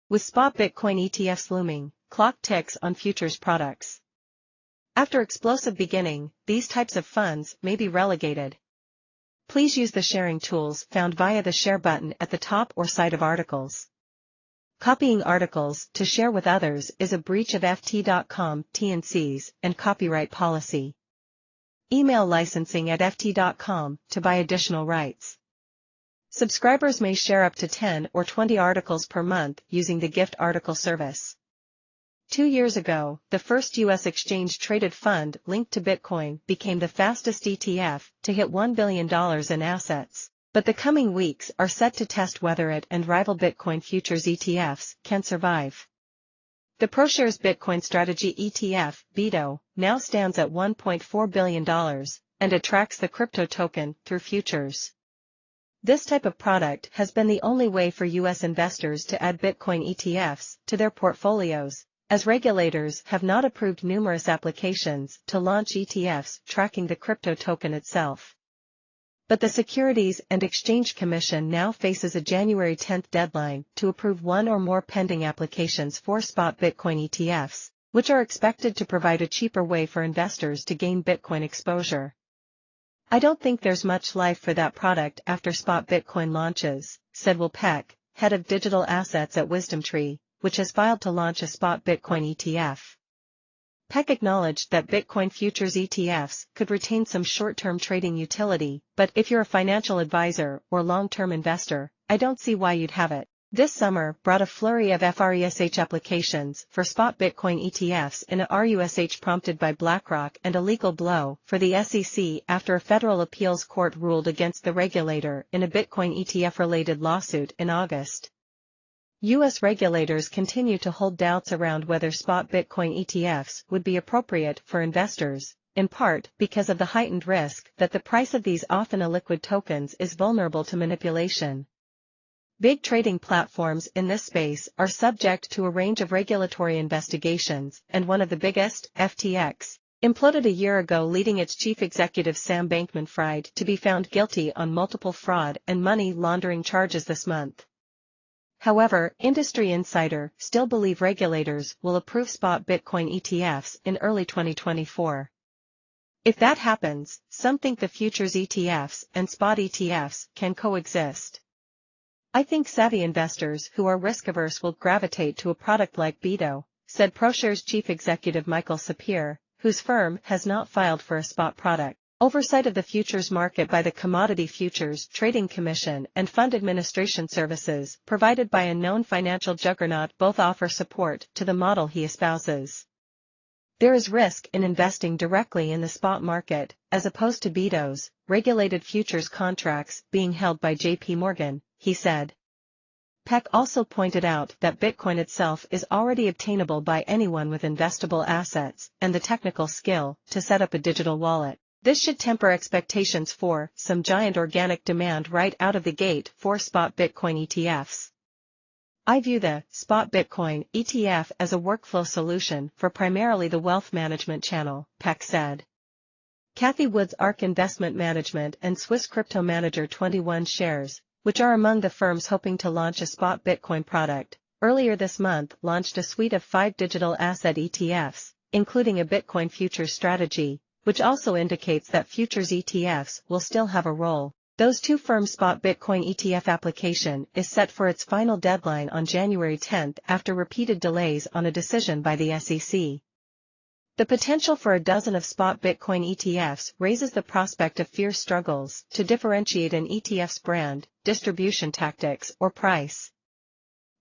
With spot Bitcoin ETFs looming, clock ticks on futures products. After explosive beginning, these types of funds may be relegated. Please use the sharing tools found via the share button at the top or side of articles. Copying articles to share with others is a breach of ft.com T&Cs and copyright policy. Email licensing at ft.com to buy additional rights. Subscribers may share up to 10 or 20 articles per month using the gift article service. 2 years ago, the first U.S. exchange-traded fund linked to Bitcoin became the fastest ETF to hit $1 billion in assets, but the coming weeks are set to test whether it and rival Bitcoin futures ETFs can survive. The ProShares Bitcoin Strategy ETF, BITO, now stands at $1.4 billion, and it tracks the crypto token through futures. This type of product has been the only way for U.S. investors to add Bitcoin ETFs to their portfolios, as regulators have not approved numerous applications to launch ETFs tracking the crypto token itself. But the Securities and Exchange Commission now faces a January 10 deadline to approve one or more pending applications for spot Bitcoin ETFs, which are expected to provide a cheaper way for investors to gain Bitcoin exposure. I don't think there's much life for that product after spot Bitcoin launches, said Will Peck, head of digital assets at WisdomTree, which has filed to launch a spot Bitcoin ETF. Peck acknowledged that Bitcoin futures ETFs could retain some short-term trading utility, but if you're a financial advisor or long-term investor, I don't see why you'd have it. This summer brought a flurry of FRESH applications for spot Bitcoin ETFs in a RUSH prompted by BlackRock and a legal blow for the SEC after a federal appeals court ruled against the regulator in a Bitcoin ETF-related lawsuit in August. U.S. regulators continue to hold doubts around whether spot Bitcoin ETFs would be appropriate for investors, in part because of the heightened risk that the price of these often illiquid tokens is vulnerable to manipulation. Big trading platforms in this space are subject to a range of regulatory investigations, and one of the biggest, FTX, imploded a year ago, leading its chief executive Sam Bankman-Fried to be found guilty on multiple fraud and money laundering charges this month. However, industry insider still believe regulators will approve spot Bitcoin ETFs in early 2024. If that happens, some think the futures ETFs and spot ETFs can coexist. I think savvy investors who are risk-averse will gravitate to a product like BITO, said ProShares chief executive Michael Sapir, whose firm has not filed for a spot product. Oversight of the futures market by the Commodity Futures Trading Commission and fund administration services provided by a known financial juggernaut both offer support to the model he espouses. There is risk in investing directly in the spot market, as opposed to BITO's regulated futures contracts being held by J.P. Morgan, he said. Peck also pointed out that Bitcoin itself is already obtainable by anyone with investable assets and the technical skill to set up a digital wallet. This should temper expectations for some giant organic demand right out of the gate for spot Bitcoin ETFs. I view the spot Bitcoin ETF as a workflow solution for primarily the wealth management channel, Peck said. Cathie Wood's ARK Investment Management and Swiss crypto manager 21 Shares, which are among the firms hoping to launch a spot Bitcoin product, earlier this month launched a suite of 5 digital asset ETFs, including a Bitcoin futures strategy, which also indicates that futures ETFs will still have a role. Those 2 firms' spot Bitcoin ETF application is set for its final deadline on January 10 after repeated delays on a decision by the SEC. The potential for a dozen of spot Bitcoin ETFs raises the prospect of fierce struggles to differentiate an ETF's brand, distribution tactics, or price.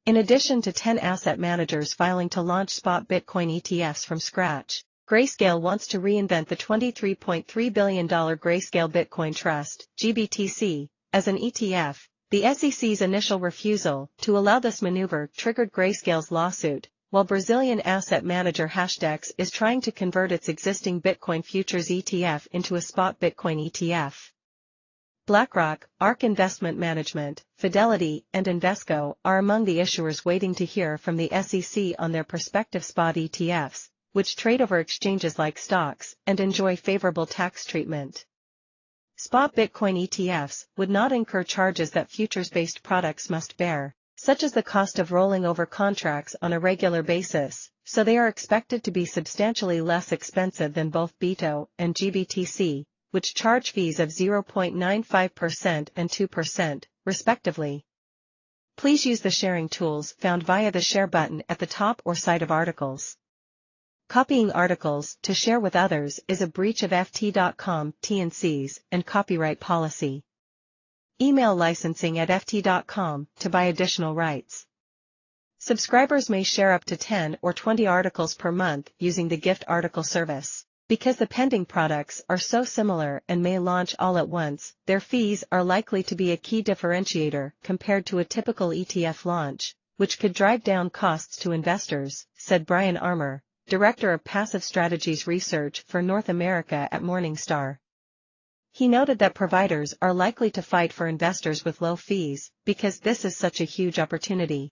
In addition to 10 asset managers filing to launch spot Bitcoin ETFs from scratch, Grayscale wants to reinvent the $23.3 billion Grayscale Bitcoin Trust, GBTC, as an ETF. The SEC's initial refusal to allow this maneuver triggered Grayscale's lawsuit, while Brazilian asset manager Hashdex is trying to convert its existing Bitcoin futures ETF into a spot Bitcoin ETF. BlackRock, ARK Investment Management, Fidelity, and Invesco are among the issuers waiting to hear from the SEC on their prospective spot ETFs, which trade over exchanges like stocks and enjoy favorable tax treatment. Spot Bitcoin ETFs would not incur charges that futures-based products must bear. such as the cost of rolling over contracts on a regular basis, so they are expected to be substantially less expensive than both BITO and GBTC, which charge fees of 0.95% and 2%, respectively. Please use the sharing tools found via the share button at the top or side of articles. Copying articles to share with others is a breach of FT.com T&Cs and copyright policy. Email licensing at FT.com to buy additional rights. Subscribers may share up to 10 or 20 articles per month using the gift article service. Because the pending products are so similar and may launch all at once, their fees are likely to be a key differentiator compared to a typical ETF launch, which could drive down costs to investors, said Brian Armour, Director of Passive Strategies Research for North America at Morningstar. He noted that providers are likely to fight for investors with low fees, because this is such a huge opportunity.